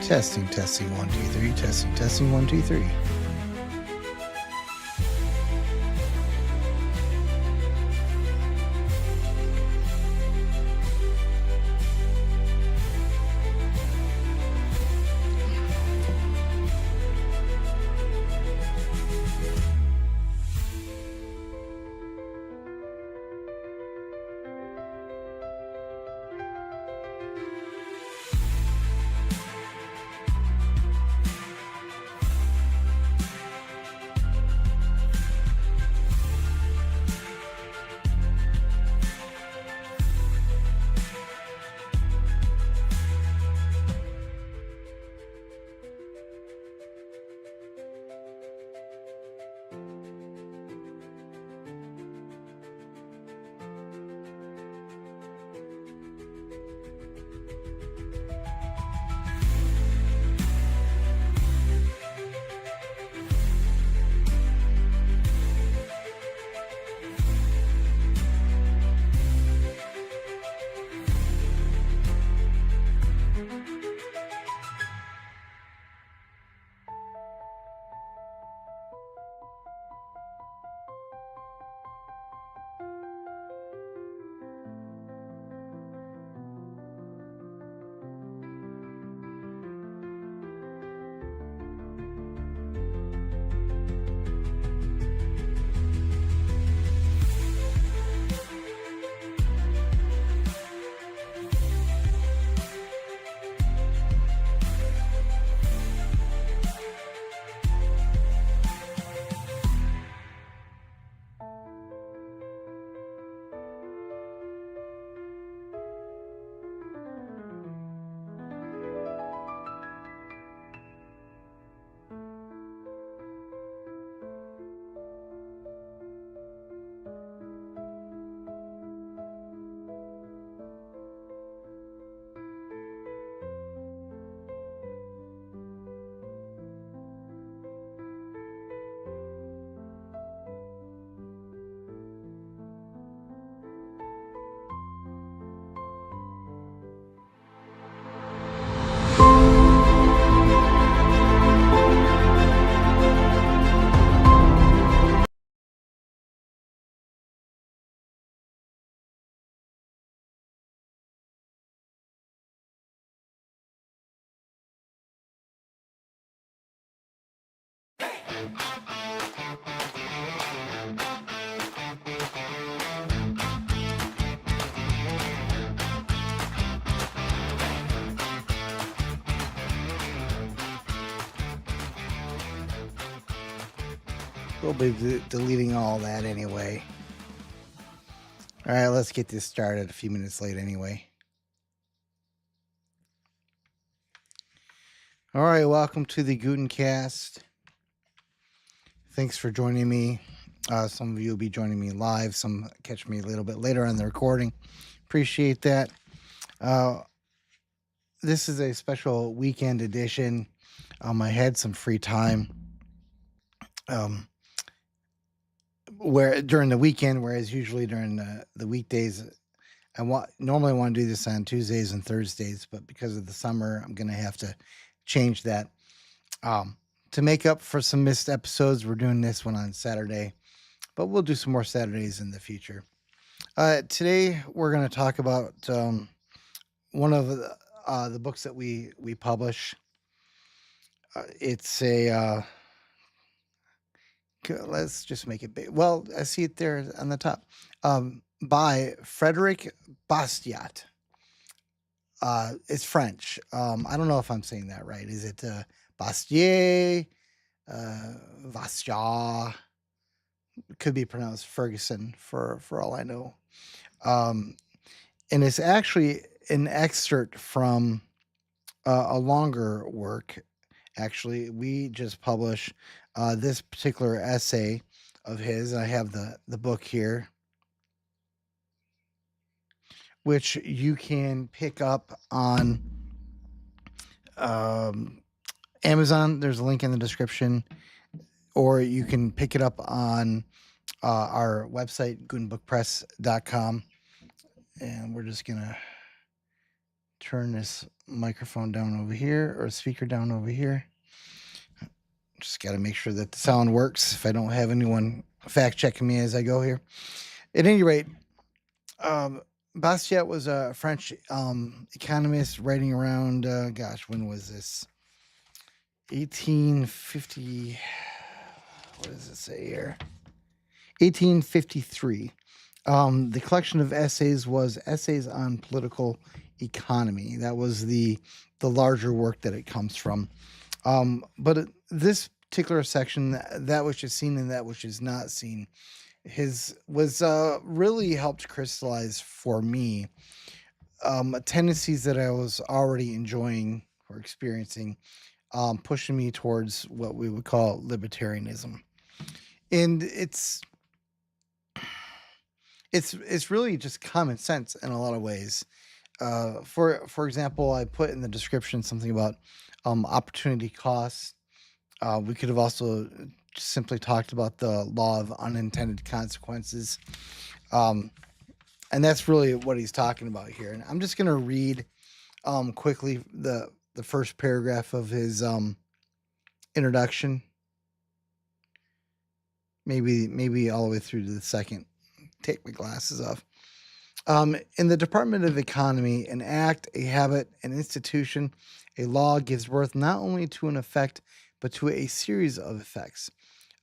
Testing, 1, 2, 3. Testing, 1, 2, 3. We'll be deleting all that anyway. All right, let's get this started a few minutes late anyway. All right, welcome to the Gutencast. Thanks for joining me. Some of you will be joining me live. Some catch me a little bit later on the recording. Appreciate that. This is a special weekend edition. I had some free time where during the weekend, whereas usually during the weekdays, normally want to do this on Tuesdays and Thursdays, but because of the summer, I'm going to have to change that. To make up for some missed episodes, we're doing this one on Saturday, but we'll do some more Saturdays in the future. Today, we're going to talk about one of the books that we publish. It's a... let's just make it big. Well, I see it there on the top. By Frederic Bastiat. It's French. I don't know if I'm saying that right. Is it Bastiat? Bastiat? Could be pronounced Ferguson for all I know. And it's actually an excerpt from a longer work. Actually, we just published this particular essay of his. I have the book here, which you can pick up on Amazon. There's a link in the description, or you can pick it up on our website, gutenbookpress.com. And we're just going to turn this microphone down over here, or speaker down over here. Just got to make sure that the sound works if I don't have anyone fact checking me as I go here. At any rate, Bastiat was a French economist writing around, when was this? 1850. What does it say here? 1853. The collection of essays was Essays on Political Economy. That was the larger work that it comes from. But this particular section, that which is seen and that which is not seen, was really helped crystallize for me tendencies that I was already enjoying or experiencing, pushing me towards what we would call libertarianism. And it's really just common sense in a lot of ways. For example, I put in the description something about opportunity costs. We could have also simply talked about the law of unintended consequences. And that's really what he's talking about here. And I'm just going to read quickly the first paragraph of his introduction. Maybe all the way through to the second. Take my glasses off. In the Department of Economy, an act, a habit, an institution, a law gives birth not only to an effect, but to a series of effects.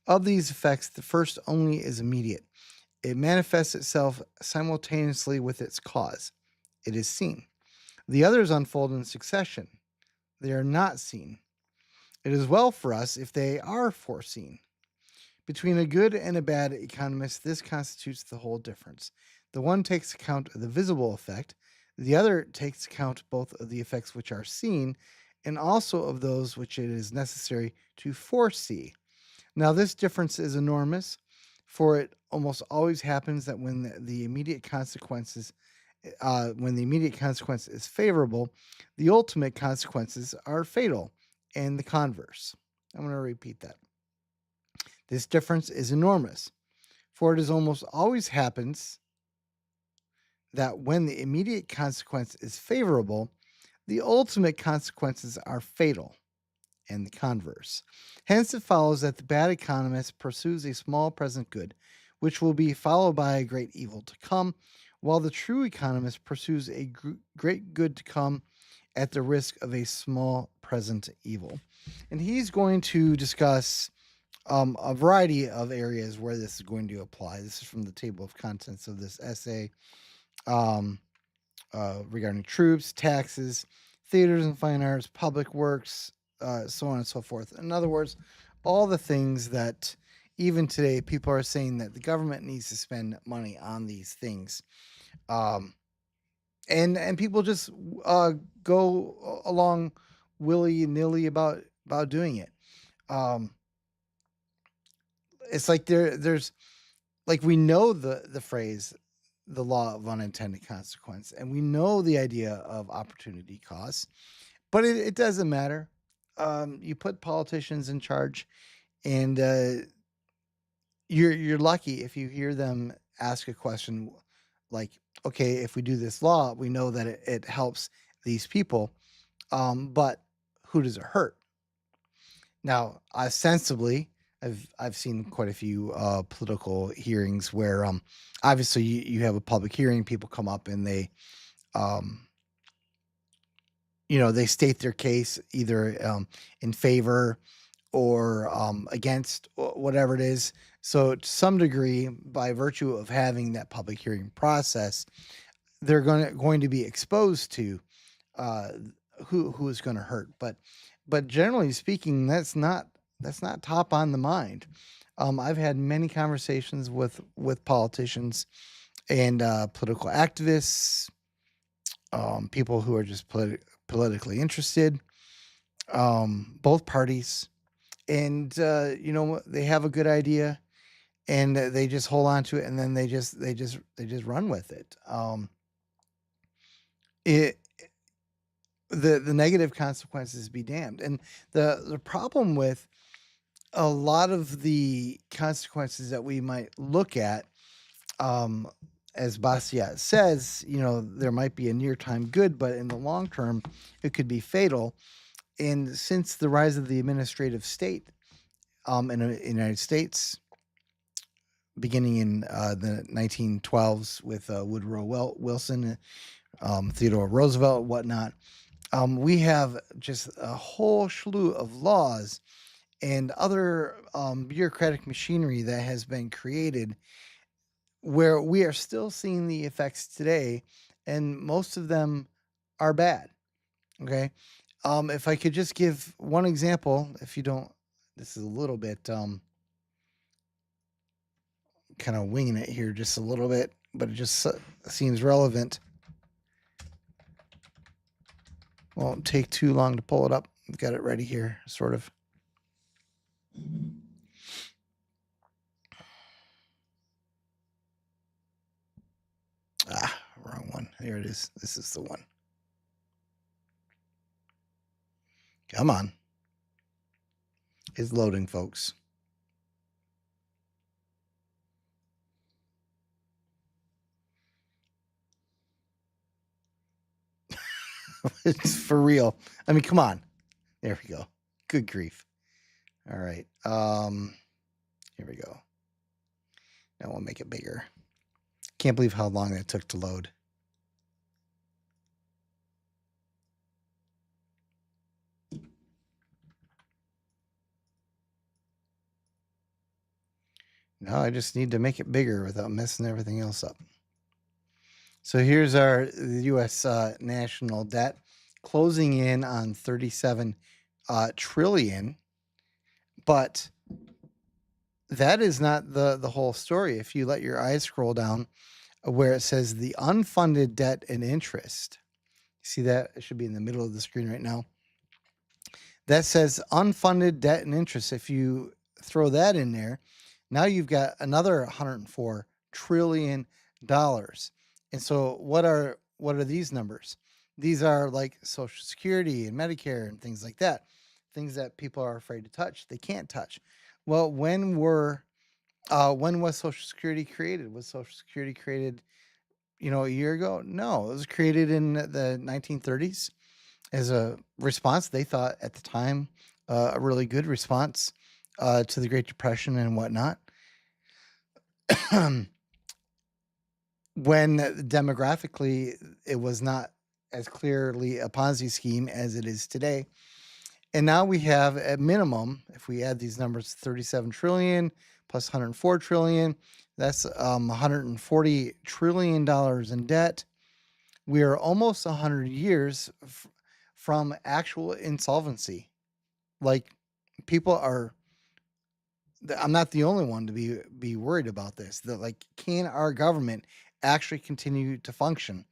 Of these effects, the first only is immediate. It manifests itself simultaneously with its cause. It is seen. The others unfold in succession. They are not seen. It is well for us if they are foreseen. Between a good and a bad economist, this constitutes the whole difference. The one takes account of the visible effect, the other takes account both of the effects which are seen and also of those which it is necessary to foresee. Now, this difference is enormous, for it almost always happens that when the immediate consequences is favorable, the ultimate consequences are fatal, and the converse. I'm going to repeat that. This difference is enormous, for it is almost always happens that when the immediate consequence is favorable, the ultimate consequences are fatal, and the converse. Hence it follows that the bad economist pursues a small present good, which will be followed by a great evil to come, while the true economist pursues a great good to come at the risk of a small present evil. And he's going to discuss a variety of areas where this is going to apply. This is from the table of contents of this essay regarding troops, taxes, theaters and fine arts, public works, so on and so forth. In other words, all the things that even today people are saying that the government needs to spend money on these things. And people just go along willy-nilly about doing it. It's like there's like, we know the phrase, the law of unintended consequence, and we know the idea of opportunity costs, but it doesn't matter. You put politicians in charge, and you're lucky if you hear them ask a question like, okay, if we do this law, we know that it helps these people, but who does it hurt? Now, ostensibly, I've seen quite a few political hearings where obviously you have a public hearing, people come up and they they state their case either in favor or against whatever it is. So to some degree, by virtue of having that public hearing process, they're going to be exposed to who is going to hurt. But generally speaking, that's not top on the mind. I've had many conversations with politicians and political activists, people who are just politically interested, both parties, and they have a good idea, and they just hold on to it, and then they just run with it. The negative consequences be damned. And the problem with a lot of the consequences that we might look at, as Bastiat says, there might be a near-time good, but in the long term, it could be fatal. And since the rise of the administrative state in the United States, beginning in the 1912s with Woodrow Wilson, Theodore Roosevelt, whatnot, we have just a whole slew of laws and other bureaucratic machinery that has been created where we are still seeing the effects today, and most of them are bad. Okay. If I could just give one example, if you don't, this is a little bit kind of winging it here just a little bit, but it just seems relevant. Won't take too long to pull it up. I've got it ready here, sort of. Wrong one. Here it is. This is the one. Come on. It's loading, folks. It's for real. I mean, come on. There we go. Good grief. All right. Here we go. Now we'll make it bigger. Can't believe how long that took to load. Now I just need to make it bigger without messing everything else up. So here's our U.S. national debt closing in on 37 trillion, but that is not the whole story. If you let your eyes scroll down where it says the unfunded debt and interest, see that? It should be in the middle of the screen right now. That says unfunded debt and interest. If you throw that in there, now you've got another $104 trillion. And so what are these numbers? These are like Social Security and Medicare and things like that. Things that people are afraid to touch. They can't touch. Well, when was Social Security created? Was Social Security created, a year ago? No, it was created in the 1930s as a response. They thought at the time a really good response to the Great Depression and whatnot. When demographically it was not as clearly a Ponzi scheme as it is today. And now we have at minimum, if we add these numbers, 37 trillion plus 104 trillion, that's $140 trillion in debt. We are almost 100 years from actual insolvency. Like, people are, I'm not the only one to be worried about this. That, like, can our government actually continue to function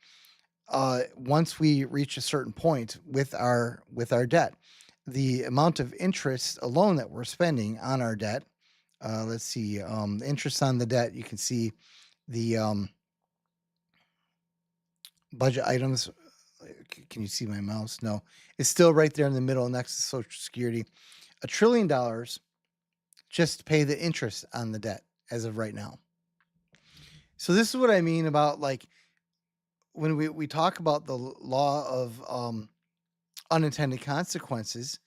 once we reach a certain point with our debt? The amount of interest alone that we're spending on our debt. Let's see, interest on the debt. You can see the budget items. Can you see my mouse? No, it's still right there in the middle next to Social Security. $1 trillion just to pay the interest on the debt as of right now. So this is what I mean about, like, when we talk about the law of unintended consequences,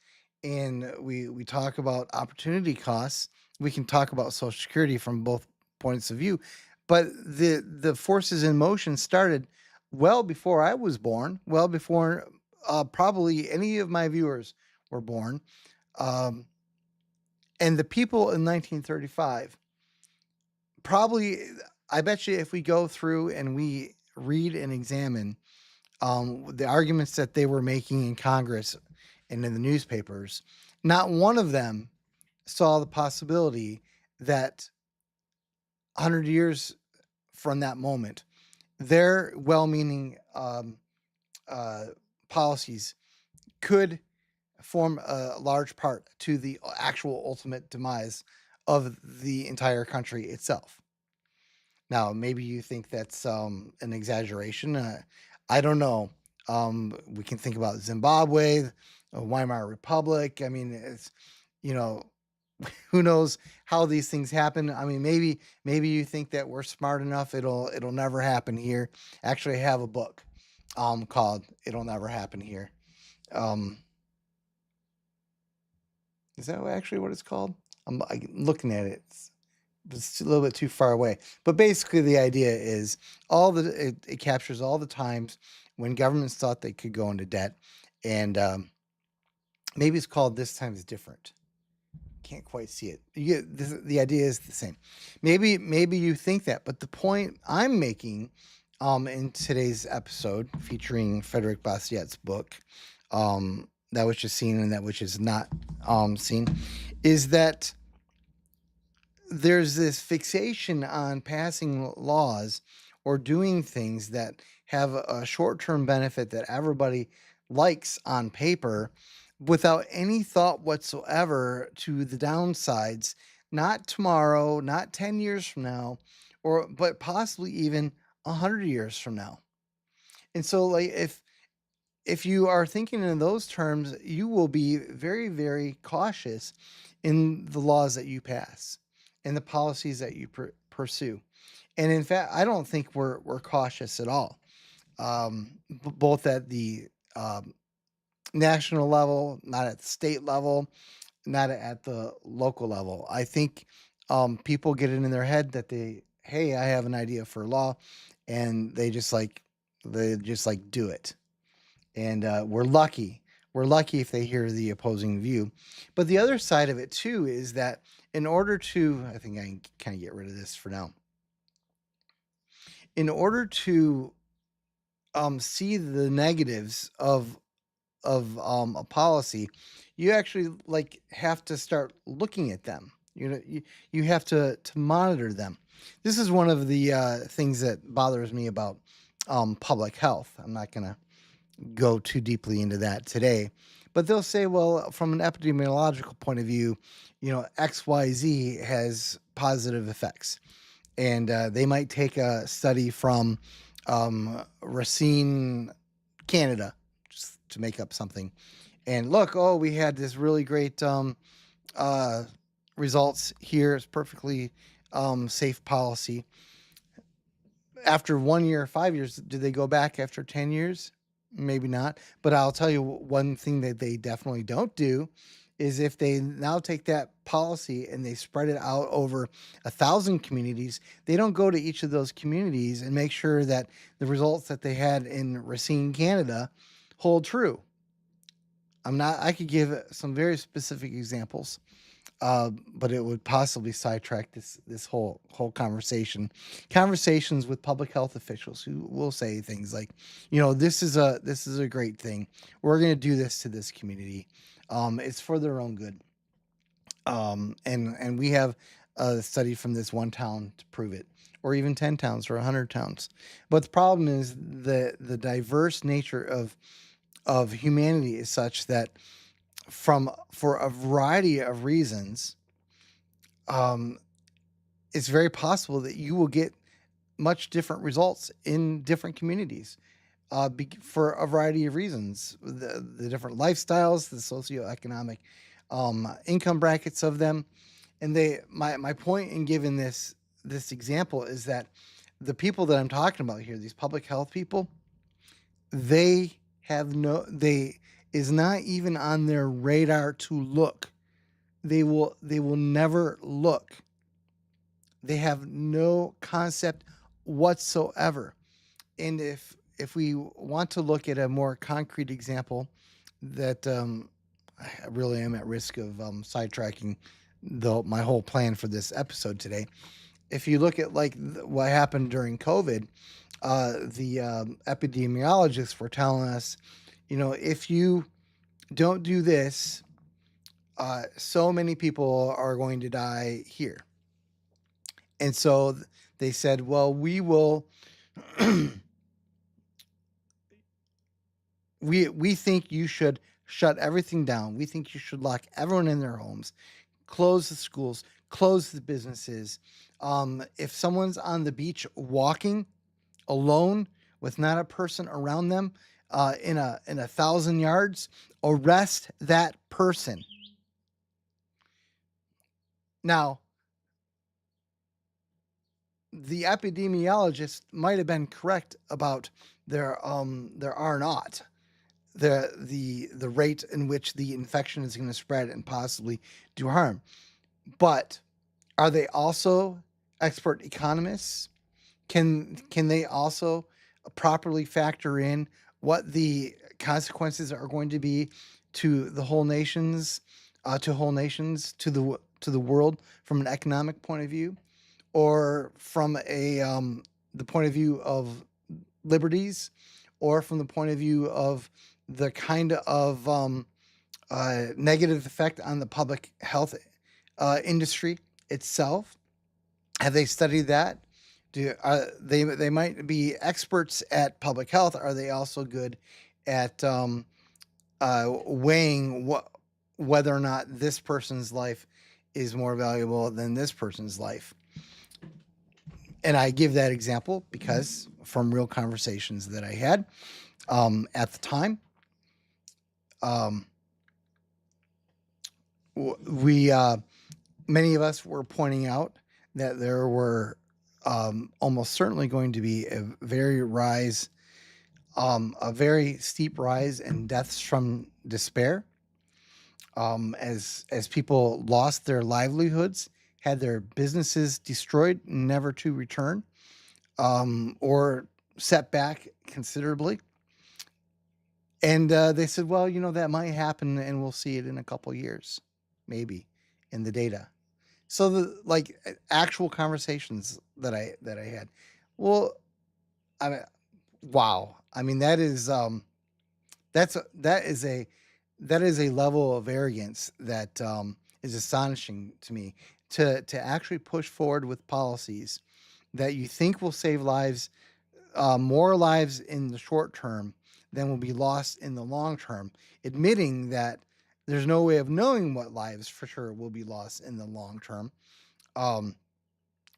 and we talk about opportunity costs. We can talk about Social Security from both points of view, but the forces in motion started well before I was born, well before probably any of my viewers were born. And the people in 1935, probably, I bet you if we go through and we read and examine the arguments that they were making in Congress and in the newspapers, not one of them saw the possibility that 100 years from that moment, their well-meaning policies could form a large part to the actual ultimate demise of the entire country itself. Now, maybe you think that's an exaggeration. I don't know. We can think about Zimbabwe, Weimar Republic. I mean, it's, who knows how these things happen. I mean, maybe you think that we're smart enough it'll never happen here. Actually, I have a book called "It'll Never Happen Here." Um, is that actually what it's called? I'm looking at it. It's a little bit too far away. But basically, the idea is it captures all the times when governments thought they could go into debt, and maybe it's called "This Time is Different." Can't quite see it. The idea is the same. Maybe you think that, but the point I'm making in today's episode featuring Frederic Bastiat's book, that which is seen and that which is not seen, is that there's this fixation on passing laws or doing things that have a short-term benefit that everybody likes on paper without any thought whatsoever to the downsides, not tomorrow, not 10 years from now, but possibly even 100 years from now. And so like if you are thinking in those terms, you will be very, very cautious in the laws that you pass and the policies that you pursue. And in fact, I don't think we're cautious at all, both at the national level, not at the state level, not at the local level. I think people get it in their head that hey, I have an idea for a law, and they just like do it. And we're lucky. We're lucky if they hear the opposing view. But the other side of it too is that in order to, I think I can kind of get rid of this for now. In order to see the negatives of a policy, you actually like have to start looking at them. You have to monitor them. This is one of the things that bothers me about public health. I'm not going to go too deeply into that today, but they'll say, well, from an epidemiological point of view, XYZ has positive effects. And they might take a study from Racine, Canada, just to make up something. And look, we had this really great results here. It's perfectly safe policy. After 1 year, 5 years, do they go back after 10 years? Maybe not. But I'll tell you one thing that they definitely don't do is if they now take that policy and they spread it out over 1,000 communities, they don't go to each of those communities and make sure that the results that they had in Racine, Canada hold true. I could give some very specific examples, but it would possibly sidetrack this whole conversation. Conversations with public health officials who will say things like, this is a great thing. We're going to do this to this community. It's for their own good. And we have a study from this one town to prove it, or even 10 towns or 100 towns. But the problem is the diverse nature of humanity is such that for a variety of reasons, it's very possible that you will get much different results in different communities for a variety of reasons. The different lifestyles, the socioeconomic income brackets of them. And my point in giving this example is that the people that I'm talking about here, these public health people, they is not even on their radar to look. They will never look. They have no concept whatsoever. And if we want to look at a more concrete example that I really am at risk of sidetracking my whole plan for this episode today. If you look at what happened during COVID, the epidemiologists were telling us, if you don't do this, so many people are going to die here. And so they said, well, we will, we think you should shut everything down. We think you should lock everyone in their homes, close the schools, close the businesses. If someone's on the beach walking alone with not a person around them in 1,000 yards, arrest that person. Now, the epidemiologist might have been correct about there are not the rate in which the infection is going to spread and possibly do harm. But are they also expert economists? Can they also properly factor in what the consequences are going to be to the whole nations, to the world from an economic point of view, or from the point of view of liberties, or from the point of view of the kind of negative effect on the public health industry itself? Have they studied that? They might be experts at public health? Are they also good at weighing whether or not this person's life is more valuable than this person's life? And I give that example because from real conversations that I had at the time, we many of us were pointing out that there were almost certainly going to be a very steep rise in deaths from despair, as people lost their livelihoods, had their businesses destroyed, never to return, or set back considerably. And they said, well, that might happen, and we'll see it in a couple years, maybe, in the data. So the actual conversations that I had. Well, I mean, wow. I mean, that is a level of arrogance that is astonishing to me, to actually push forward with policies that you think will save lives, more lives in the short term than will be lost in the long term, admitting that there's no way of knowing what lives for sure will be lost in the long term,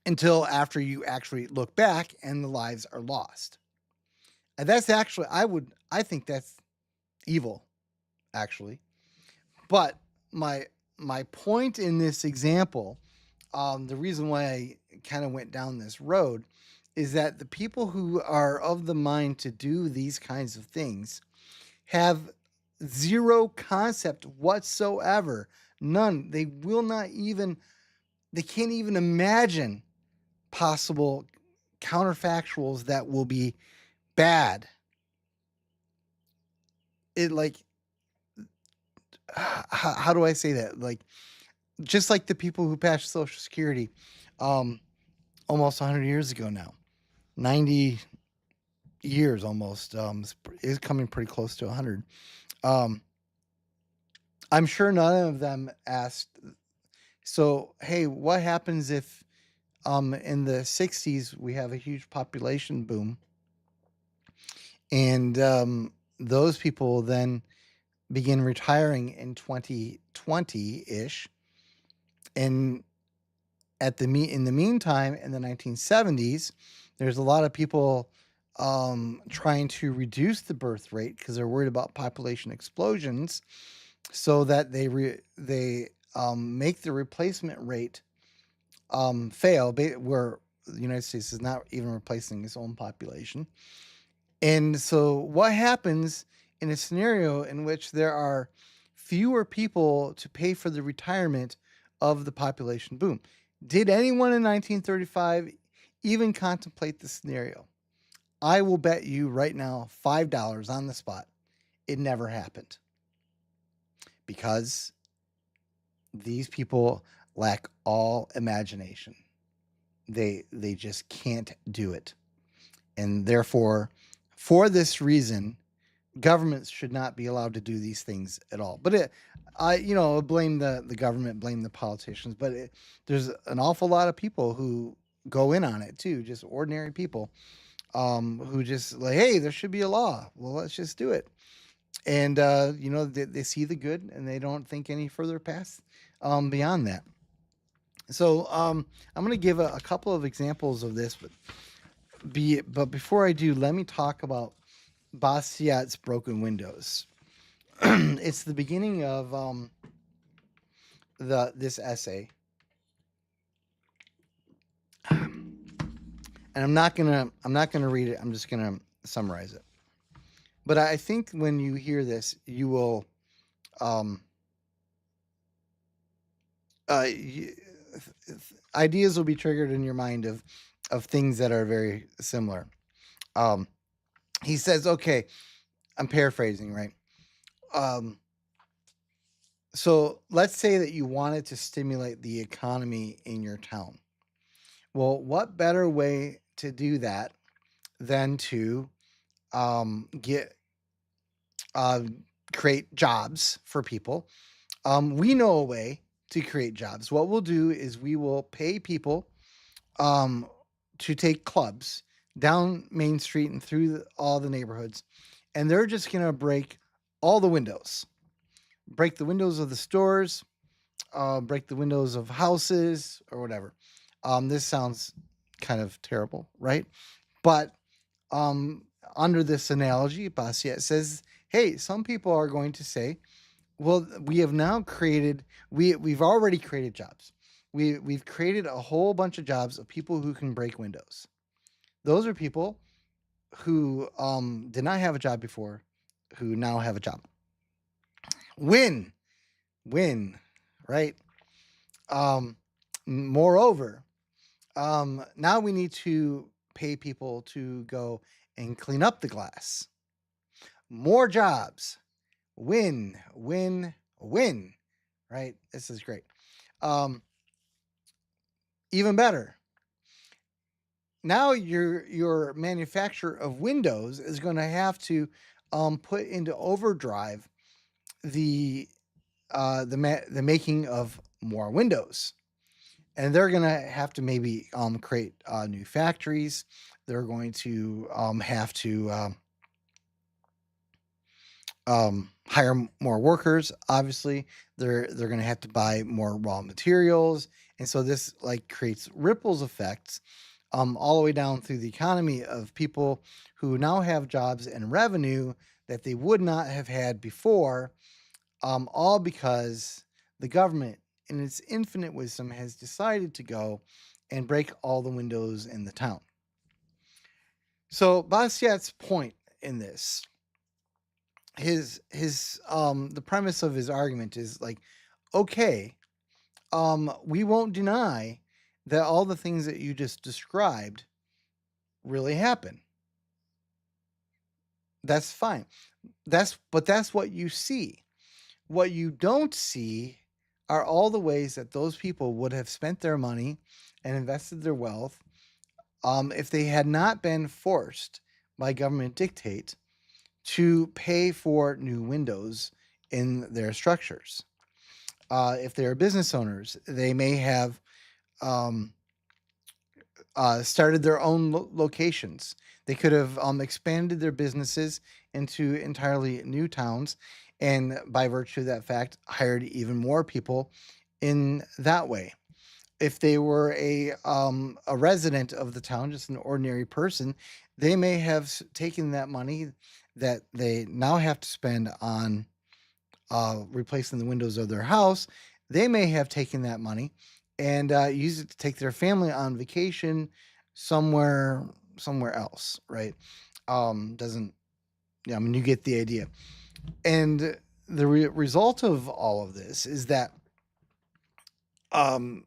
until after you actually look back and the lives are lost. And that's actually, I think that's evil, actually. But my point in this example, the reason why I kind of went down this road, is that the people who are of the mind to do these kinds of things have zero concept whatsoever. None. They can't even imagine possible counterfactuals that will be bad. How do I say that? Just like the people who passed Social Security almost 100 years ago now. 90 years almost, is coming pretty close to 100. I'm sure none of them asked, so, hey, what happens if in the 60s we have a huge population boom, and those people then begin retiring in 2020-ish, and in the meantime, in the 1970s, there's a lot of people trying to reduce the birth rate because they're worried about population explosions, so that they make the replacement rate fail, where the United States is not even replacing its own population. And so what happens in a scenario in which there are fewer people to pay for the retirement of the population boom? Did anyone in 1935 even contemplate the scenario? I will bet you right now $5 on the spot it never happened, because these people lack all imagination. They just can't do it. And therefore, for this reason, governments should not be allowed to do these things at all. But I blame the government, blame the politicians, but there's an awful lot of people who go in on it too, just ordinary people, who just hey, there should be a law. Well, let's just do it. And they see the good, and they don't think any further past beyond that. So I'm going to give a couple of examples of this, but before I do, let me talk about Bastiat's broken windows. It's the beginning of this essay, and I'm not gonna read it. I'm just gonna summarize it. But I think when you hear this, you will, um, y- ideas will be triggered in your mind of things that are very similar. Um, he says, okay, I'm paraphrasing, right? Um, so let's say that you wanted to stimulate the economy in your town. Well, what better way to do that than to get uh, create jobs for people? We know a way to create jobs. What we'll do is we will pay people um, to take clubs down Main Street and through all the neighborhoods, and they're just going to break all the windows, break the windows of the stores, break the windows of houses or whatever. This sounds kind of terrible, right? But um, under this analogy, Bastiat says, hey, some people are going to say, well, we have now created, we've already created jobs. We've created a whole bunch of jobs of people who can break windows. Those are people who did not have a job before, who now have a job. Win, win, right? Um, Moreover, now we need to pay people to go and clean up the glass. More jobs. Win, win, win. Right? This is great. Um, Even better. Now your manufacturer of Windows is going to have to put into overdrive the the making of more Windows, and they're going to have to maybe create new factories. They're going to have to hire more workers. Obviously, they're going to have to buy more raw materials, and so this like creates ripples effects all the way down through the economy of people who now have jobs and revenue that they would not have had before, all because the government, in its infinite wisdom, has decided to go and break all the windows in the town. So Bastiat's point in this, his the premise of his argument is like, okay, we won't deny that all the things that you just described really happen. That's fine. That's what you see. What you don't see are all the ways that those people would have spent their money and invested their wealth if they had not been forced by government dictate to pay for new windows in their structures. If they are business owners, they may have um, started their own locations. They could have expanded their businesses into entirely new towns, and by virtue of that fact, hired even more people in that way. If they were a resident of the town, just an ordinary person, they may have taken that money that they now have to spend on replacing the windows of their house. They may have taken that money and used it to take their family on vacation somewhere else, right? Doesn't Yeah, I mean, you get the idea. And the result of all of this is that um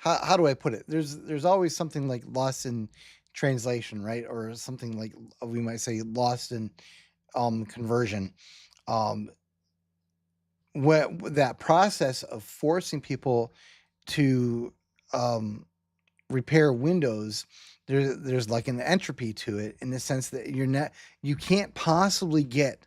how do I put it? There's always something like lost in translation, right? Or something like we might say lost in conversion. Um what that process of forcing people to um repair windows, there's like an entropy to it, in the sense that you can't possibly get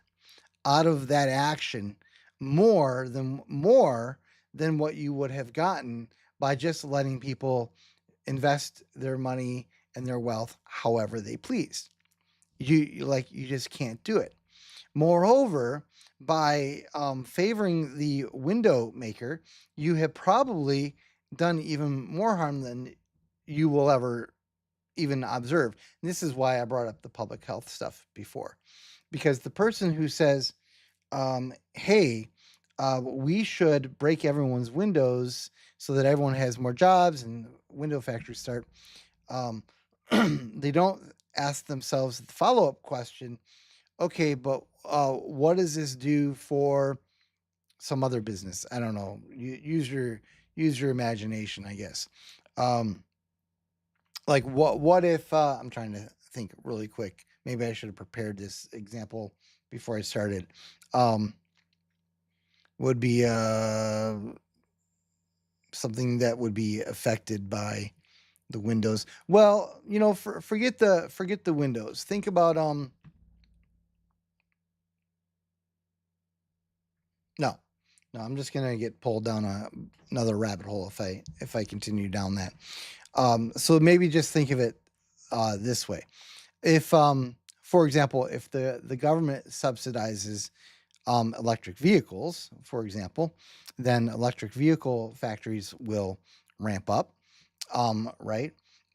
out of that action more than what you would have gotten by just letting people invest their money and their wealth however they please. You just can't do it. Moreover, by favoring the window maker, you have probably done even more harm than you will ever even observe. And this is why I brought up the public health stuff before, because the person who says, hey, we should break everyone's windows so that everyone has more jobs and window factories start. Um, they don't ask themselves the follow-up question, okay, but what does this do for some other business? I don't know. Use your imagination, I guess. Um, like what if I'm trying to think really quick. Maybe I should have prepared this example before I started. Um, would be something that would be affected by the Windows. Well, forget the Windows. Think about no. No, I'm just going to get pulled down another rabbit hole if I continue down that. So maybe just think of it this way. If for example, if the government subsidizes electric vehicles, for example, then electric vehicle factories will ramp up, right?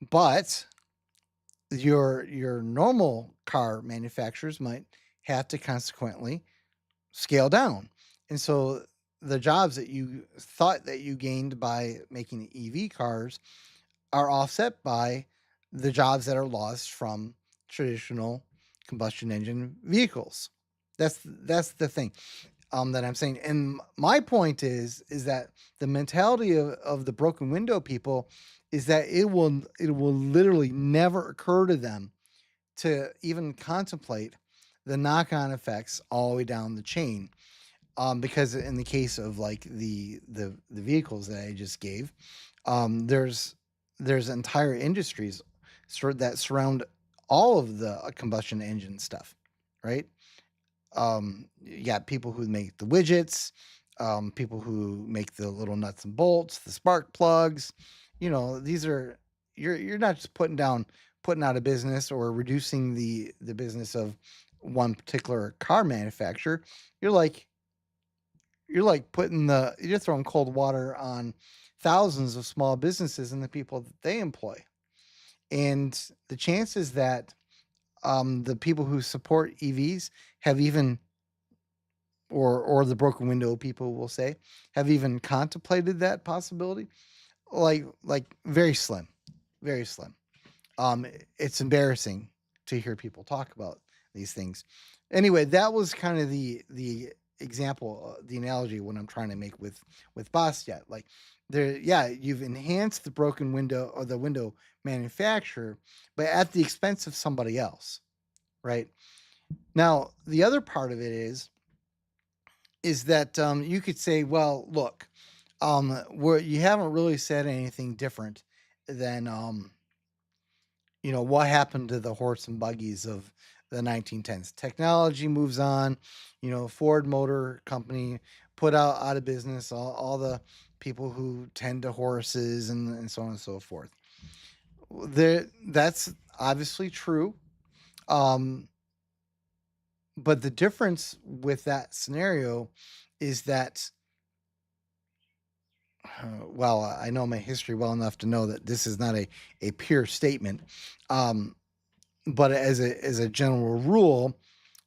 But your normal car manufacturers might have to consequently scale down. And so the jobs that you thought that you gained by making EV cars are offset by the jobs that are lost from traditional combustion engine vehicles. That's the thing that I'm saying. And my point is that the mentality of the broken window people is that it will literally never occur to them to even contemplate the knock-on effects all the way down the chain. Because in the case of like the vehicles that I just gave, there's entire industries that surround all of the combustion engine stuff, right? You got people who make the widgets, people who make the little nuts and bolts, the spark plugs. These are you're not just putting out a business or reducing the business of one particular car manufacturer. You're like you're throwing cold water on thousands of small businesses and the people that they employ. And the chances that the people who support EVs have even or the broken window people will say have even contemplated that possibility, like very slim, very slim. It's embarrassing to hear people talk about these things. Anyway, that was kind of the example, the analogy what I'm trying to make with Bastiat. Like there, yeah, you've enhanced the broken window or the window manufacturer, but at the expense of somebody else, right? Now, the other part of it is that you could say, well, look, where you haven't really said anything different than what happened to the horse and buggies of the 1910s. Technology moves on. Ford Motor Company put out of business all the people who tend to horses and so on and so forth. That's obviously true. Um, but the difference with that scenario is that well, I know my history well enough to know that this is not a pure statement. Um, but as a general rule,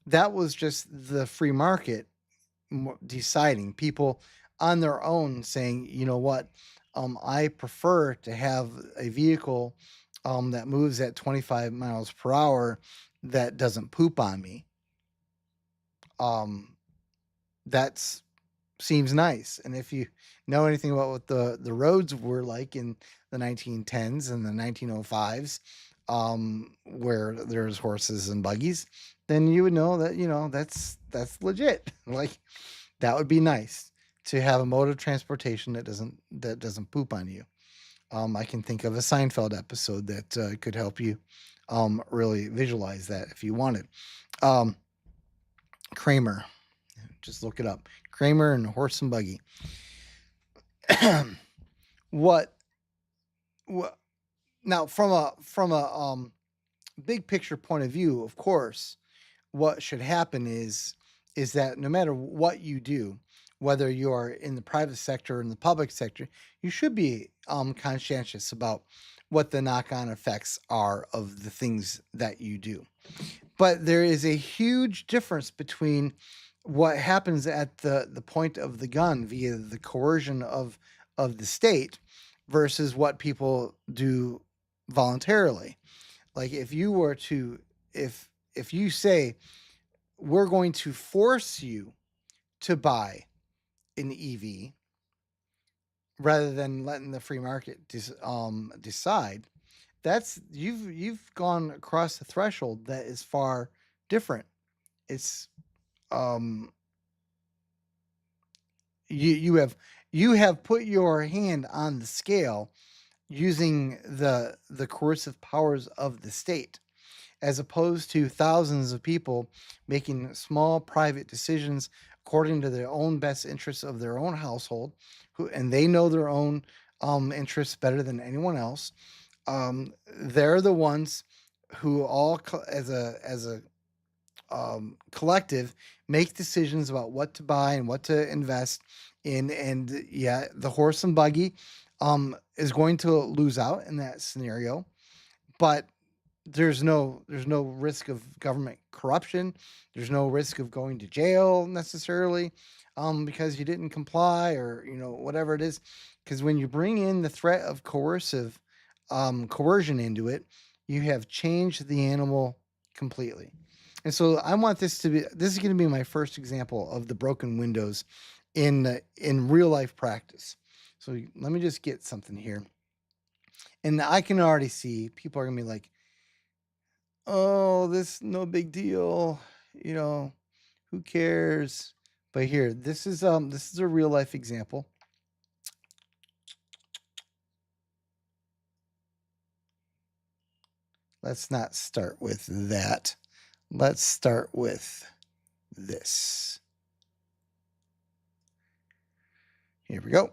that was just the free market deciding, people on their own saying, you know what, I prefer to have a vehicle that moves at 25 miles per hour that doesn't poop on me. Um, that's seems nice. And if you know anything about what the roads were like in the 1910s and the 1905s, where there's horses and buggies, then you would know that that's legit. Like that would be nice to have a mode of transportation that doesn't poop on you. I can think of a Seinfeld episode that could help you really visualize that if you wanted. Um, Kramer, just look it up. Kramer and horse and buggy. what what now from a big picture point of view, of course, what should happen is that no matter what you do, whether you are in the private sector or in the public sector, you should be conscientious about what the knock-on effects are of the things that you do. But there is a huge difference between what happens at the point of the gun via the coercion of the state versus what people do voluntarily. Like if you were to, if you say we're going to force you to buy an EV rather than letting the free market decide, that's you've gone across the threshold that is far different. It's um you have put your hand on the scale using the coercive powers of the state, as opposed to thousands of people making small private decisions according to their own best interests of their own household, and they know their own interests better than anyone else. They're the ones who all as a collective make decisions about what to buy and what to invest in. And yeah, the horse and buggy is going to lose out in that scenario, but there's no risk of government corruption. There's no risk of going to jail necessarily, because you didn't comply, or whatever it is. Because when you bring in the threat of coercion into it, you have changed the animal completely. And so I want this is going to be my first example of the broken windows in real life practice. So let me just get something here. And I can already see people are going to be like, oh, this no big deal, who cares? But here, this is a real life example. Let's not start with that. Let's start with this. Here we go.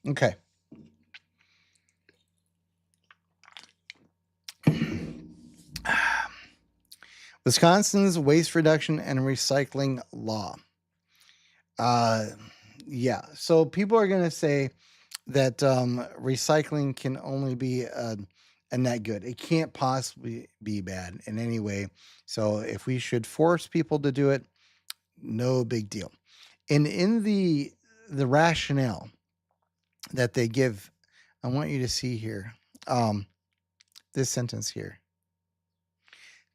Okay. Wisconsin's waste reduction and recycling law. Yeah. So people are going to say that recycling can only be a net good. It can't possibly be bad in any way. So if we should force people to do it, no big deal. And in the rationale that they give, I want you to see here, this sentence here.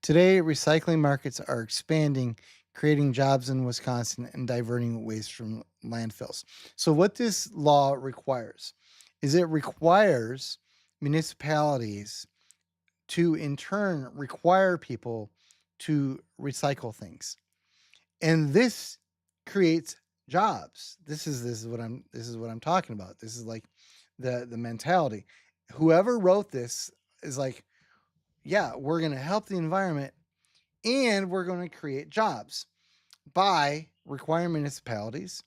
Today, recycling markets are expanding, creating jobs in Wisconsin and diverting waste from landfills. So what this law requires is it requires municipalities to in turn require people to recycle things. And this creates jobs. This is what I'm talking about. This is like the mentality. Whoever wrote this is like, yeah, we're going to help the environment and we're going to create jobs by requiring municipalities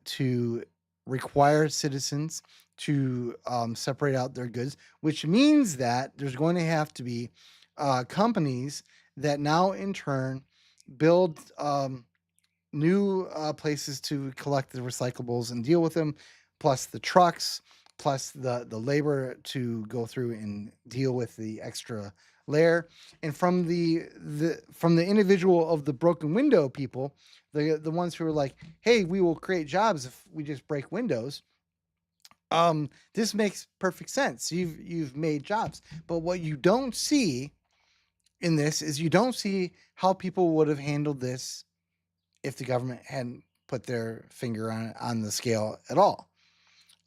to require citizens to separate out their goods, which means that there's going to have to be companies that now in turn build new places to collect the recyclables and deal with them, plus the trucks, plus the labor to go through and deal with the extra layer. And from the individual of the broken window people, the ones who are like, hey, we will create jobs if we just break windows. This makes perfect sense. You've made jobs. But what you don't see in this is you don't see how people would have handled this if the government hadn't put their finger on the scale at all.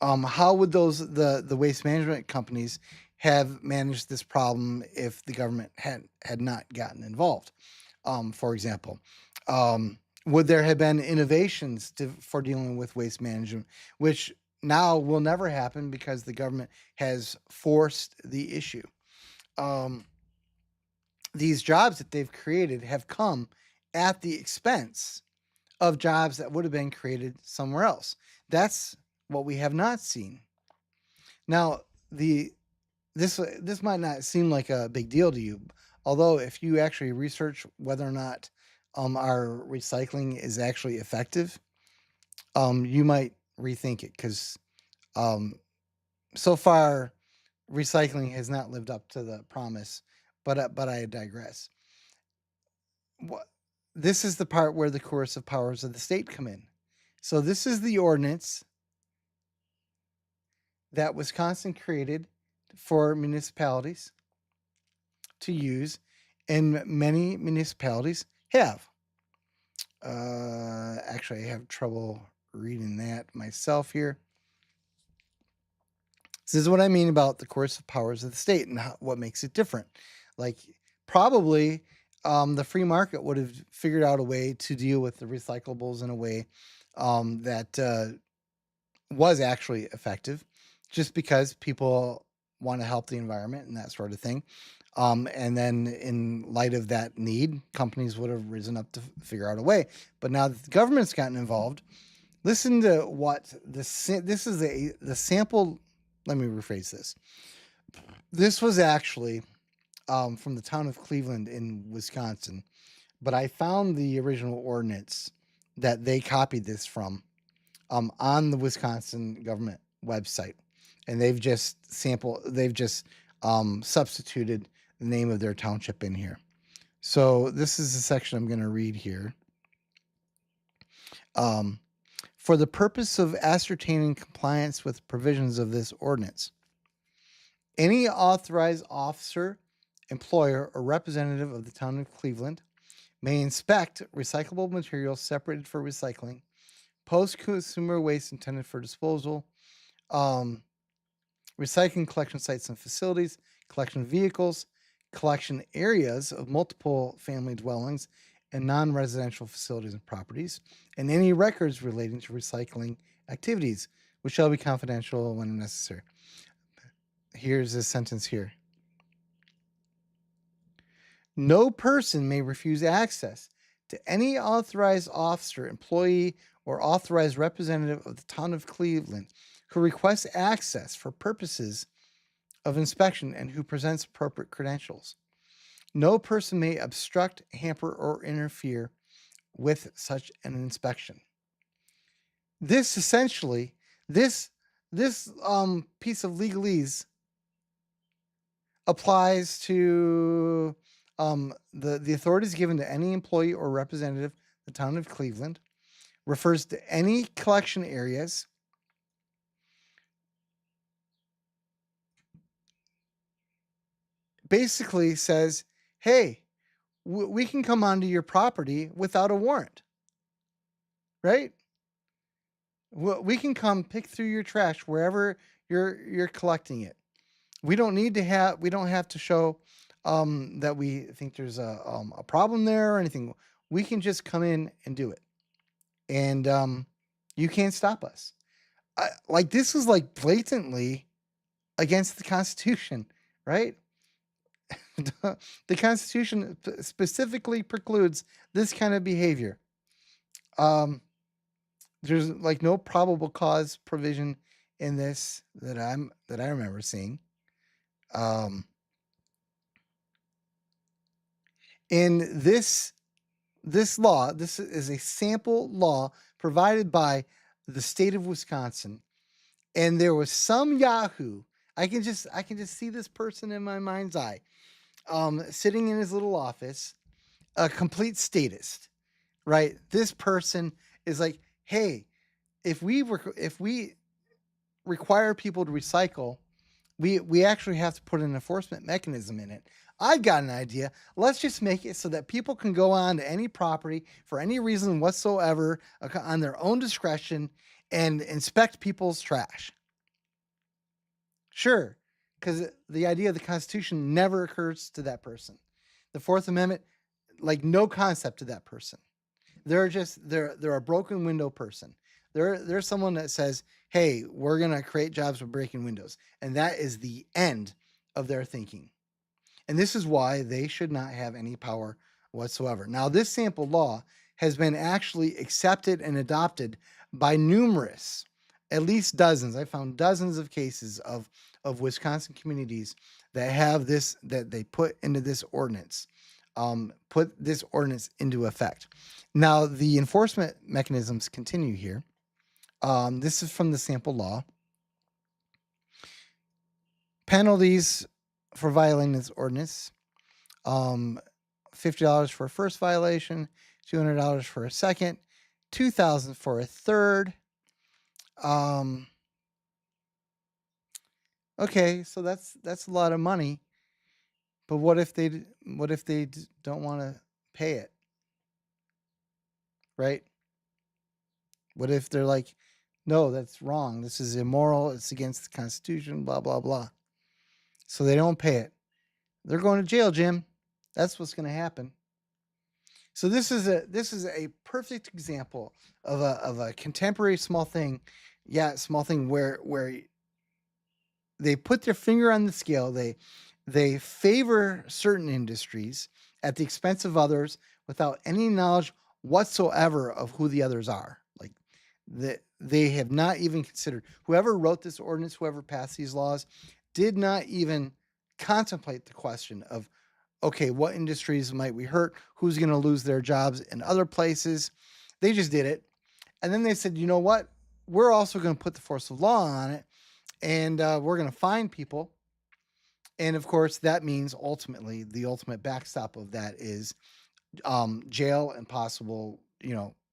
How would the waste management companies have managed this problem if the government had not gotten involved? For example, would there have been innovations for dealing with waste management, which now will never happen because the government has forced the issue? These jobs that they've created have come at the expense of jobs that would have been created somewhere else. That's what we have not seen. Now, this might not seem like a big deal to you, although if you actually research whether or not our recycling is actually effective, you might rethink it, because so far recycling has not lived up to the promise. But I digress. This is the part where the coercive powers of the state come in. So this is the ordinance that Wisconsin created for municipalities to use, and many municipalities have. Actually, I have trouble reading that myself here. This is what I mean about the coercive powers of the state and what makes it different. Like, probably the free market would have figured out a way to deal with the recyclables in a way that was actually effective, just because people want to help the environment and that sort of thing. And then in light of that need, companies would have risen up to figure out a way. But now that the government's gotten involved, listen to what this is the sample. Let me rephrase this. This was actually from the town of Cleveland in Wisconsin, but I found the original ordinance that they copied this from on the Wisconsin government website, and they've just substituted the name of their township in here. So this is the section I'm going to read here. For the purpose of ascertaining compliance with provisions of this ordinance, any authorized officer, employer, or representative of the town of Cleveland may inspect recyclable materials separated for recycling, post-consumer waste intended for disposal, recycling collection sites and facilities, collection vehicles, collection areas of multiple family dwellings and non-residential facilities and properties, and any records relating to recycling activities, which shall be confidential when necessary. Here's a sentence here. No person may refuse access to any authorized officer, employee, or authorized representative of the town of Cleveland who requests access for purposes of inspection and who presents appropriate credentials. No person may obstruct, hamper, or interfere with such an inspection. This essentially, this piece of legalese applies to the authorities given to any employee or representative of the town of Cleveland, refers to any collection areas, basically says, hey, we can come onto your property without a warrant, right? We can come pick through your trash wherever you're collecting it. We don't have to show that we think there's a problem there or anything. We can just come in and do it, and you can't stop us. Like, this is like blatantly against the Constitution, right? The Constitution specifically precludes this kind of behavior. There's like no probable cause provision in this that I remember seeing. In this law, this is a sample law provided by the state of Wisconsin, and there was some Yahoo. I can just see this person in my mind's eye, sitting in his little office, a complete statist, right? This person is like, hey, if we require people to recycle, we actually have to put an enforcement mechanism in it. I've got an idea. Let's just make it so that people can go on to any property for any reason whatsoever on their own discretion and inspect people's trash. Sure, because the idea of the Constitution never occurs to that person. The Fourth Amendment, like, no concept to that person. They're a broken window person. They're someone that says, hey, we're going to create jobs with breaking windows. And that is the end of their thinking. And this is why they should not have any power whatsoever. Now, this sample law has been actually accepted and adopted by numerous, at least dozens. I found dozens of cases of Wisconsin communities that have this, that they put into this ordinance, put this ordinance into effect. Now, the enforcement mechanisms continue here. This is from the sample law. Penalties for violating this ordinance: $50 for a first violation, $200 for a second, $2,000 for a third. Okay, so that's a lot of money. But what if they don't want to pay it, right? What if they're like, no, that's wrong. This is immoral. It's against the Constitution. Blah blah blah. So they don't pay it. They're going to jail, Jim. That's what's going to happen. So this is a perfect example of a contemporary small thing, small thing where they put their finger on the scale. They favor certain industries at the expense of others without any knowledge whatsoever of who the others are. Like they have not even considered. Whoever wrote this ordinance, whoever passed these laws, did not even contemplate the question of, okay, what industries might we hurt? Who's going to lose their jobs in other places? They just did it. And then they said, you know what? We're also going to put the force of law on it, and we're going to fine people. And of course, that means ultimately the ultimate backstop of that is jail and possible,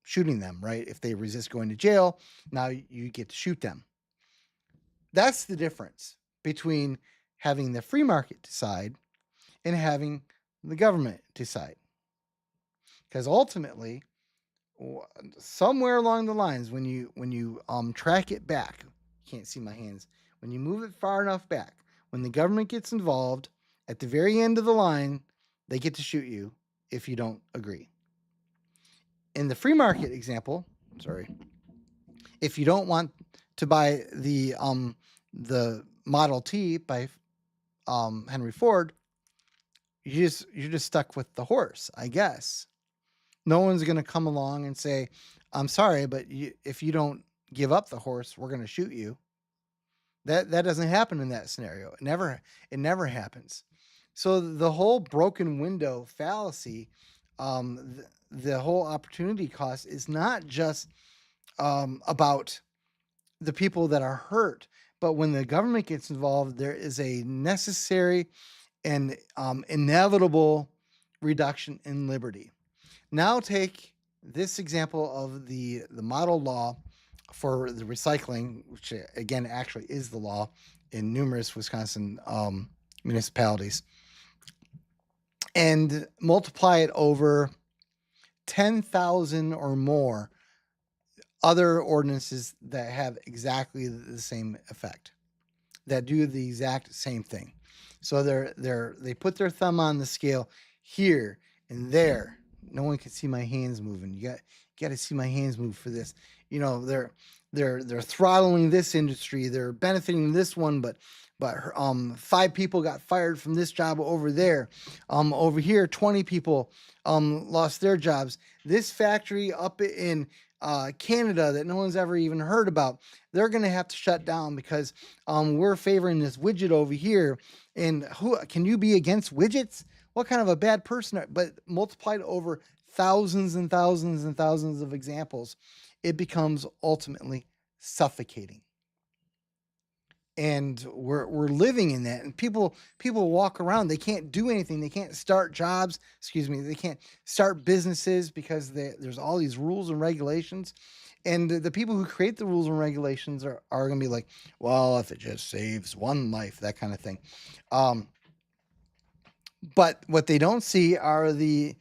shooting them, right? If they resist going to jail, now you get to shoot them. That's the difference between having the free market decide and having the government decide. Because ultimately, somewhere along the lines, when you track it back, can't see my hands. When you move it far enough back, when the government gets involved, at the very end of the line, they get to shoot you if you don't agree. In the free market example, if you don't want to buy the Model T by Henry Ford, you're just stuck with the horse, I guess. No one's going to come along and say, I'm sorry, but if you don't give up the horse, we're going to shoot you. That doesn't happen in that scenario. It never happens. So the whole broken window fallacy, the whole opportunity cost is not just about the people that are hurt, but when the government gets involved, there is a necessary and inevitable reduction in liberty. Now take this example of the model law for the recycling, which again actually is the law in numerous Wisconsin municipalities, and multiply it over 10,000 or more other ordinances that have exactly the same effect, that do the exact same thing. So they put their thumb on the scale here and there. No one can see my hands moving. You got to see my hands move for this. They're throttling this industry. They're benefiting this one, but 5 people got fired from this job over there. Over here, 20 people lost their jobs. This factory up in Canada that no one's ever even heard about, they're going to have to shut down because we're favoring this widget over here. And who can you be against widgets? What kind of a bad person? But multiplied over thousands and thousands and thousands of examples, it becomes ultimately suffocating. And we're living in that, and people walk around, they can't do anything, they can't start jobs, they can't start businesses because there's all these rules and regulations, and the people who create the rules and regulations are going to be like, well, if it just saves one life, that kind of thing. But what they don't see are the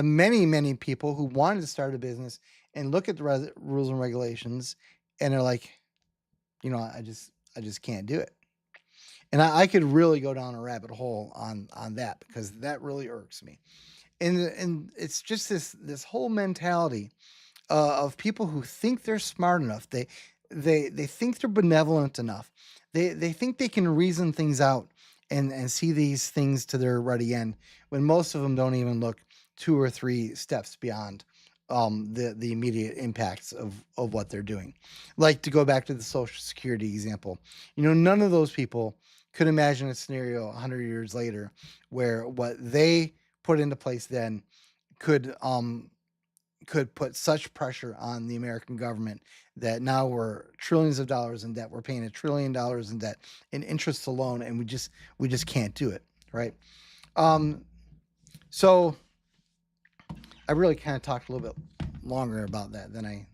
many people who wanted to start a business and look at the rules and regulations and are like, I just can't do it. And I could really go down a rabbit hole on that because that really irks me. And it's just this whole mentality of people who think they're smart enough. They think they're benevolent enough. They think they can reason things out and see these things to their ruddy end when most of them don't even look 2 or 3 steps beyond the immediate impacts of what they're doing. Like, to go back to the Social Security example, none of those people could imagine a scenario 100 years later where what they put into place then could put such pressure on the American government that now we're trillions of dollars in debt. We're paying $1 trillion in debt in interest alone, and we just can't do it, right? So I really kind of talked a little bit longer about that than I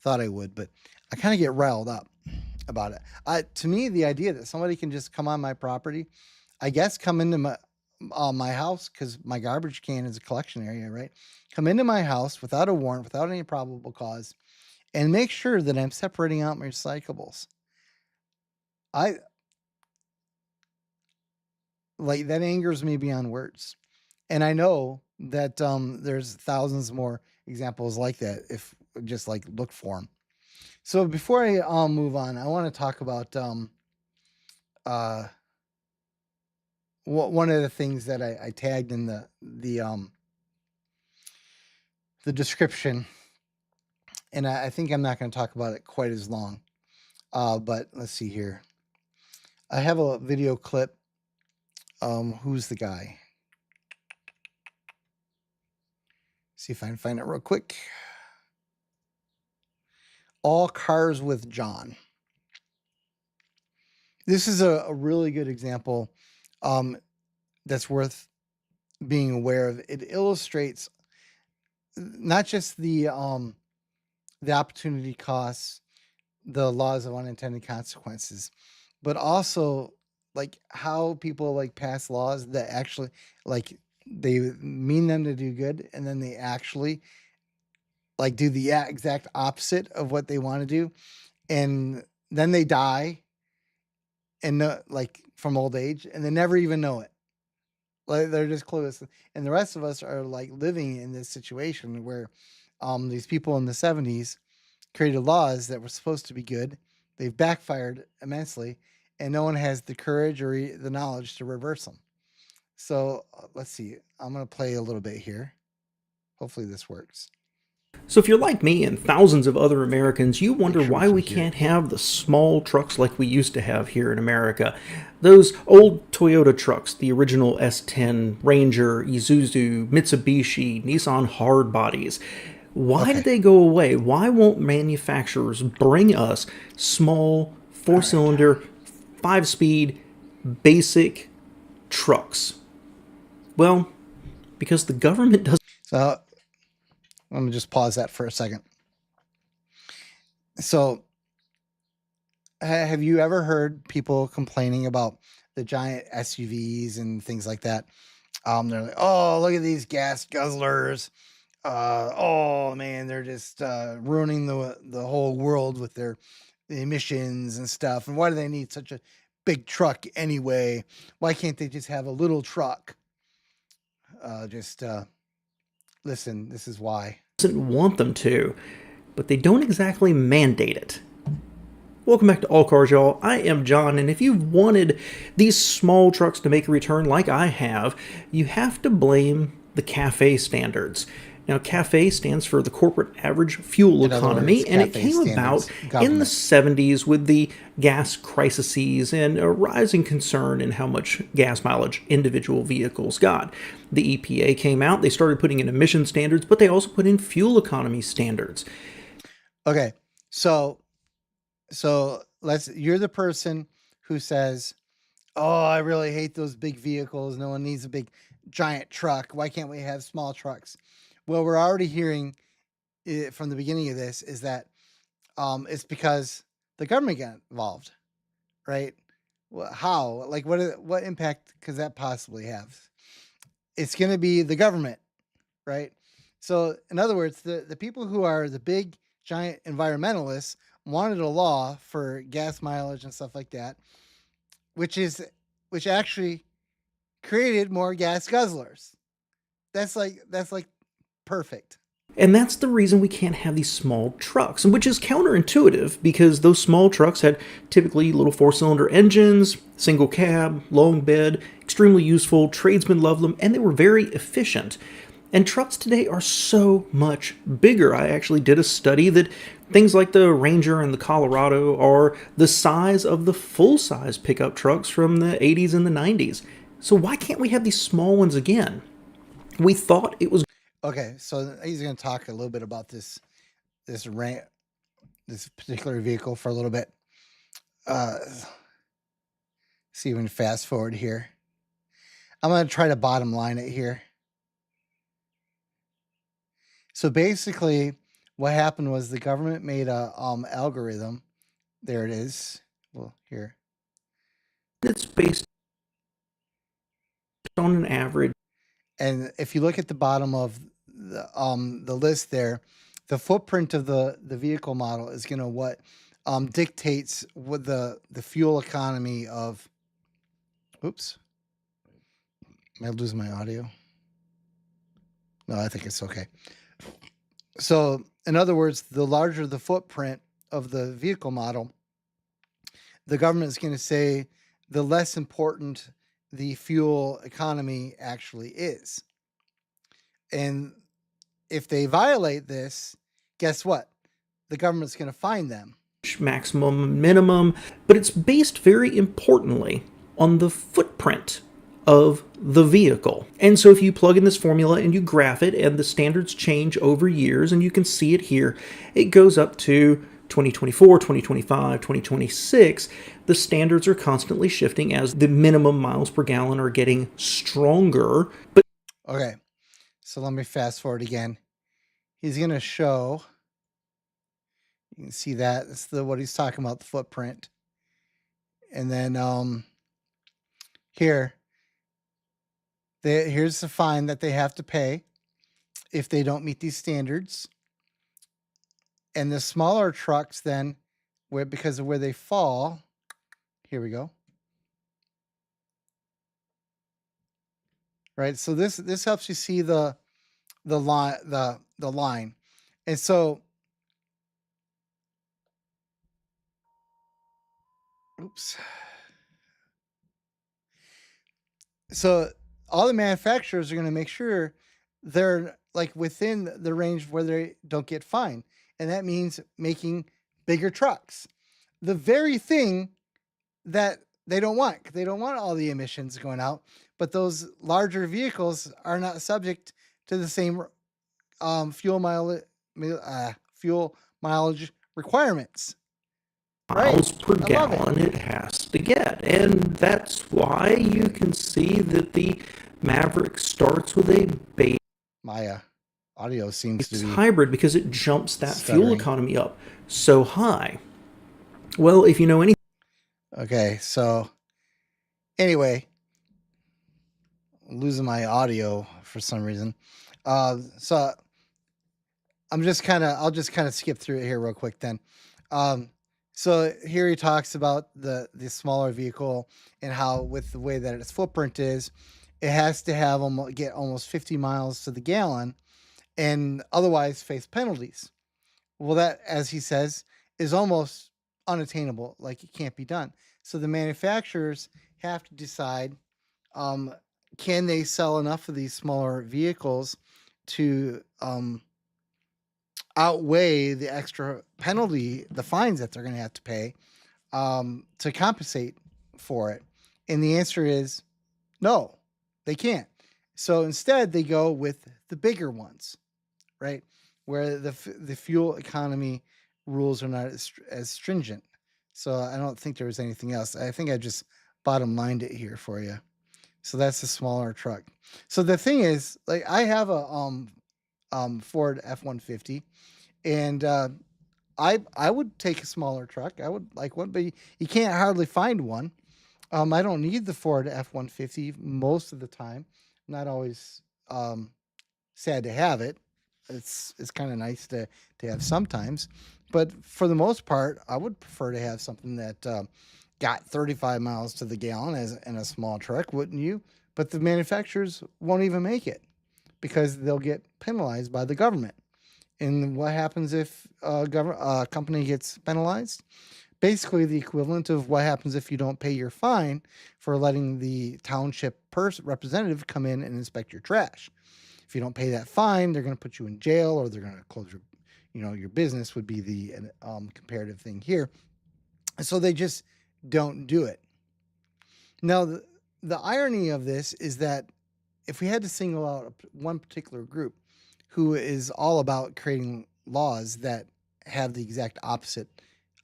thought I would, but I kind of get riled up. about it. To me, the idea that somebody can just come on my property, I guess, come into my house, because my garbage can is a collection area, right? Come into my house without a warrant, without any probable cause, and make sure that I'm separating out my recyclables. I like that angers me beyond words, and I know that there's thousands more examples like that if just like look for them. So before I move on, I want to talk about uh, one of the things that I tagged in the description, and I think I'm not going to talk about it quite as long. But let's see here. I have a video clip. Who's the guy? See if I can find it real quick. All Cars with John. This is a really good example that's worth being aware of. It illustrates not just the opportunity costs, the laws of unintended consequences, but also like how people like pass laws that actually like they mean them to do good, and then they actually like do the exact opposite of what they want to do, and then they die and like from old age, and they never even know it. Like they're just clueless, and the rest of us are like living in this situation where these people in the 70s created laws that were supposed to be good. They've backfired immensely, and no one has the courage or the knowledge to reverse them. So let's see. I'm going to play a little bit here. Hopefully this works. So if you're like me and thousands of other Americans, you Make wonder sure we why can we hear it. can't have the small trucks like we used to have here in America. Those old Toyota trucks, the original S10, Ranger, Isuzu, Mitsubishi, Nissan hard bodies. Why did Okay. they go away? Why won't manufacturers bring us small, All right. four-cylinder, five-speed, basic trucks? Well, because the government doesn't. So let me just pause that for a second. So have you ever heard people complaining about the giant SUVs and things like that? They're like, oh, look at these gas guzzlers. Oh man, they're just ruining the whole world with their emissions and stuff. And why do they need such a big truck anyway? Why can't they just have a little truck? Just listen, this is why. Want them to, but they don't exactly mandate it. Welcome back to All Cars, y'all. I am John, and if you've wanted these small trucks to make a return like I have, you have to blame the CAFE standards. Now, CAFE stands for the Corporate Average Fuel In other words, Economy, and it cafe came about standards, in the government. 70s with the gas crises and a rising concern in how much gas mileage individual vehicles got. The EPA came out, they started putting in emission standards, but they also put in fuel economy standards. Okay, so you're the person who says, oh, I really hate those big vehicles. No one needs a big giant truck. Why can't we have small trucks? Well, we're already hearing it from the beginning of this is that it's because the government got involved, right? How? Like, what impact could that possibly have? It's going to be the government, right? So, in other words, the people who are the big giant environmentalists wanted a law for gas mileage and stuff like that, which actually created more gas guzzlers. That's like perfect. And that's the reason we can't have these small trucks, which is counterintuitive because those small trucks had typically little four-cylinder engines, single cab, long bed, extremely useful, tradesmen loved them, and they were very efficient. And trucks today are so much bigger. I actually did a study that things like the Ranger and the Colorado are the size of the full-size pickup trucks from the 80s and the 90s. So why can't we have these small ones again? We thought it was. Okay, so he's going to talk a little bit about this particular vehicle for a little bit. See if we can fast forward here. I'm going to try to bottom line it here. So basically, what happened was the government made a algorithm There it is. Well, here. It's based on an average. And if you look at the bottom of the list there, the footprint of the vehicle model is going to what dictates what the fuel economy of. Oops, am I losing my audio? No, I think it's okay. So, in other words, the larger the footprint of the vehicle model, the government is going to say the less important the fuel economy actually is. And if they violate this, guess what? The government's going to fine them. Maximum, minimum, but it's based very importantly on the footprint of the vehicle. And so if you plug in this formula and you graph it, and the standards change over years, and you can see it here, it goes up to 2024, 2025, 2026. The standards are constantly shifting as the minimum miles per gallon are getting stronger. But okay, so let me fast forward again. He's going to show, you can see that, that's what he's talking about, the footprint. And then here's the fine that they have to pay if they don't meet these standards. And the smaller trucks then, because of where they fall, here we go. Right, so this helps you see the line, and so, oops. So all the manufacturers are going to make sure they're like within the range where they don't get fined, and that means making bigger trucks. The very thing that they don't want. They don't want all the emissions going out, but those larger vehicles are not subject to the same fuel mileage requirements. miles per gallon it has to get. And that's why you can see that the Maverick starts with a base. My audio seems to be hybrid because it jumps that stuttering. fuel economy up so high. Well, if you know anything. Okay, so anyway, I'm losing my audio for some reason. So I'll just kind of skip through it here real quick then. So here he talks about the smaller vehicle and how, with the way that its footprint is, it has to have get almost 50 miles to the gallon and otherwise face penalties. Well, that, as he says, is almost unattainable. Like, it can't be done. So the manufacturers have to decide, can they sell enough of these smaller vehicles to outweigh the extra penalty, the fines that they're going to have to pay to compensate for it? And the answer is no, they can't. So instead, they go with the bigger ones, right? Where the fuel economy rules are not as stringent. So I don't think there was anything else. I think I just bottom lined it here for you. So that's the smaller truck. So the thing is, like, I have a Ford F-150, and I would take a smaller truck. I would like one, but you can't hardly find one. I don't need the Ford F-150 most of the time. Not always sad to have it. It's kind of nice to have sometimes, but for the most part, I would prefer to have something that got 35 miles to the gallon as in a small truck, wouldn't you? But the manufacturers won't even make it because they'll get penalized by the government. And what happens if a company gets penalized? Basically, the equivalent of what happens if you don't pay your fine for letting the township representative come in and inspect your trash. If you don't pay that fine, they're going to put you in jail, or they're going to close your business would be the comparative thing here. So they just don't do it. Now, the irony of this is that if we had to single out one particular group who is all about creating laws that have the exact opposite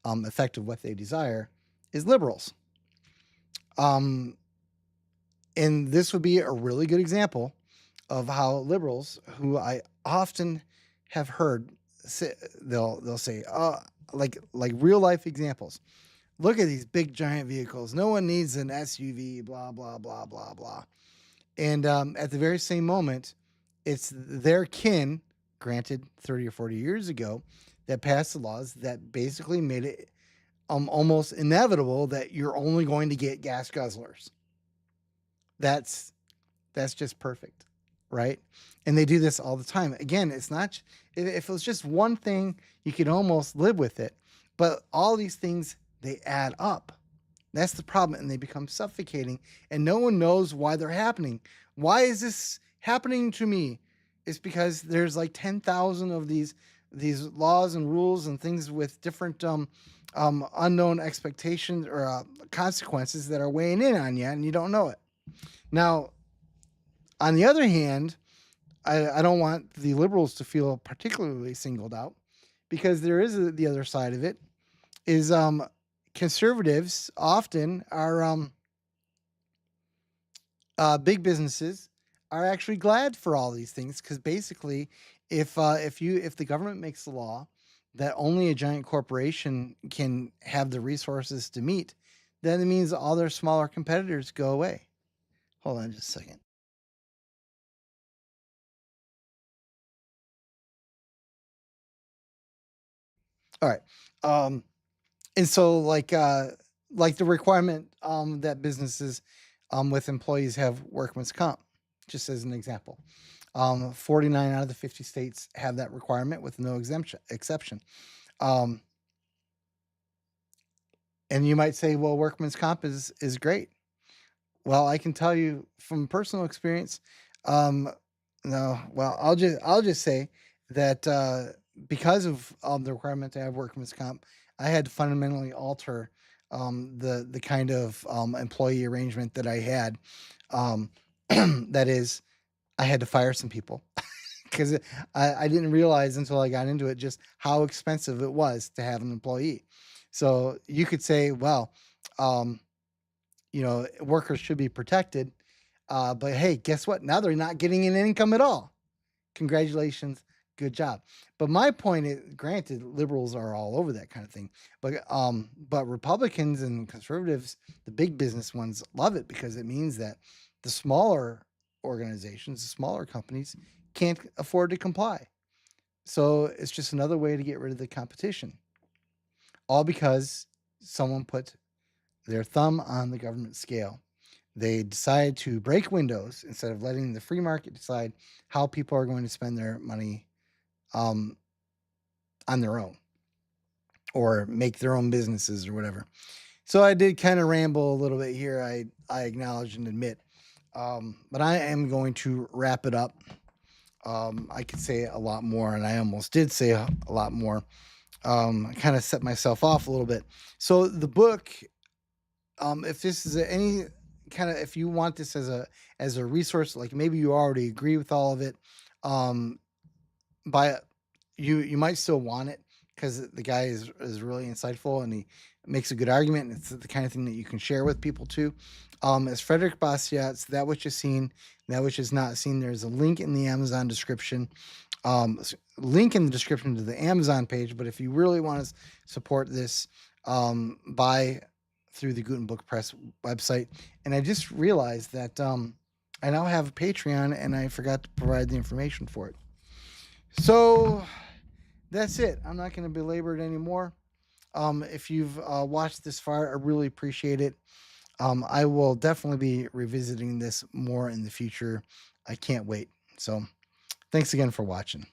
effect of what they desire, is liberals. And this would be a really good example of how liberals, who I often have heard, they'll say, like real life examples. Look at these big giant vehicles. No one needs an SUV. Blah blah blah blah blah. And at the very same moment, it's their kin, granted 30 or 40 years ago, that passed the laws that basically made it almost inevitable that you're only going to get gas guzzlers. That's just perfect, right? And they do this all the time. Again, it's not, if it was just one thing, you could almost live with it. But all these things, they add up. That's the problem, and they become suffocating, and no one knows why they're happening. Why is this happening to me? It's because there's like 10,000 of these laws and rules and things with different unknown expectations or consequences that are weighing in on you, and you don't know it. Now, on the other hand, I don't want the liberals to feel particularly singled out, because there is the other side of it, is conservatives often are big businesses are actually glad for all these things, because basically, if the government makes the law that only a giant corporation can have the resources to meet, then it means all their smaller competitors go away. Hold on just a second. All right. And so like the requirement that businesses with employees have workman's comp, just as an example. 49 out of the 50 states have that requirement with no exception. Um, and you might say, well, workman's comp is great. Well, I can tell you from personal experience. Um, no, well, I'll just say that because of the requirement to have workman's comp, I had to fundamentally alter the kind of employee arrangement that I had. Um, that is, I had to fire some people because I didn't realize until I got into it just how expensive it was to have an employee. So you could say, well, um, workers should be protected. But hey, guess what? Now they're not getting an income at all. Congratulations. Good job. But my point is, granted, liberals are all over that kind of thing. But Republicans and conservatives, the big business ones, love it because it means that the smaller organizations, the smaller companies can't afford to comply. So it's just another way to get rid of the competition. All because someone put their thumb on the government scale. They decide to break windows instead of letting the free market decide how people are going to spend their money on their own or make their own businesses or whatever. So I did kind of ramble a little bit here. I acknowledge and admit, but I am going to wrap it up. I could say a lot more, and I almost did say a lot more. I kind of set myself off a little bit. So the book, if this is any kind of, if you want this as a resource, like maybe you already agree with all of it, by you might still want it because the guy is really insightful and he makes a good argument, and it's the kind of thing that you can share with people too. As Frederic Bastiat's That Which Is Seen, That Which Is Not Seen, there's a link in the Amazon description. Link in the description to the Amazon page. But if you really want to support this, buy through the Gutenberg Press website. And I just realized that I now have a Patreon, and I forgot to provide the information for it. So that's it. I'm not going to belabor it anymore. If you've watched this far, I really appreciate it. I will definitely be revisiting this more in the future. I can't wait. So thanks again for watching.